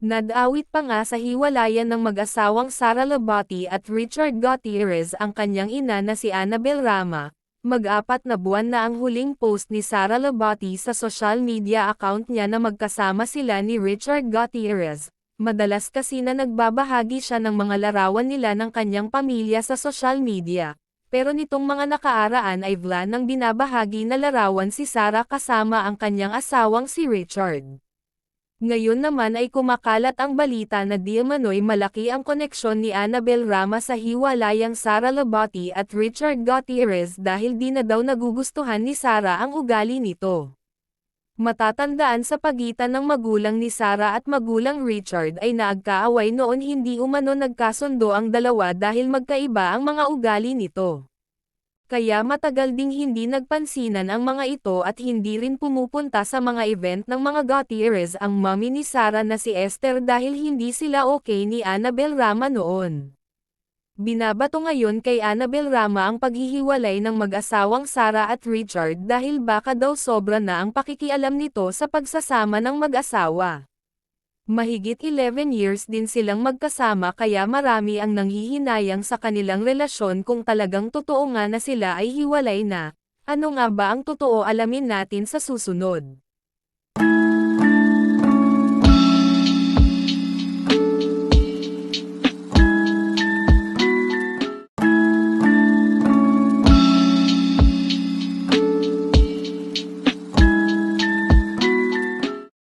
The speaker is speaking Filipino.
Nadawit pa nga sa hiwalayan ng mag-asawang Sara Labati at Richard Gutierrez ang kanyang ina na si Annabel Rama. Mag-apat na buwan na ang huling post ni Sara Labati sa social media account niya na magkasama sila ni Richard Gutierrez. Madalas kasi na nagbabahagi siya ng mga larawan nila ng kanyang pamilya sa social media. Pero nitong mga nakaaraan ay wala nang binabahagi na larawan si Sara kasama ang kanyang asawang si Richard. Ngayon naman ay kumakalat ang balita na di umano'y malaki ang koneksyon ni Annabel Rama sa hiwalayang Sara Labati at Richard Gutierrez dahil di na daw nagugustuhan ni Sara ang ugali nito. Matatandaan sa pagitan ng magulang ni Sara at magulang Richard ay naagkaaway noon hindi umano nagkasundo ang dalawa dahil magkaiba ang mga ugali nito. Kaya matagal ding hindi nagpansinan ang mga ito at hindi rin pumupunta sa mga event ng mga Gutierrez ang mommy ni Sara na si Esther dahil hindi sila okay ni Annabel Rama noon. Binabato ngayon kay Annabel Rama ang paghihiwalay ng mag-asawang Sara at Richard dahil baka daw sobra na ang pakikialam nito sa pagsasama ng mag-asawa. Mahigit 11 years din silang magkasama kaya marami ang nanghihinayang sa kanilang relasyon kung talagang totoo nga na sila ay hiwalay na. Ano nga ba ang totoo alamin natin sa susunod.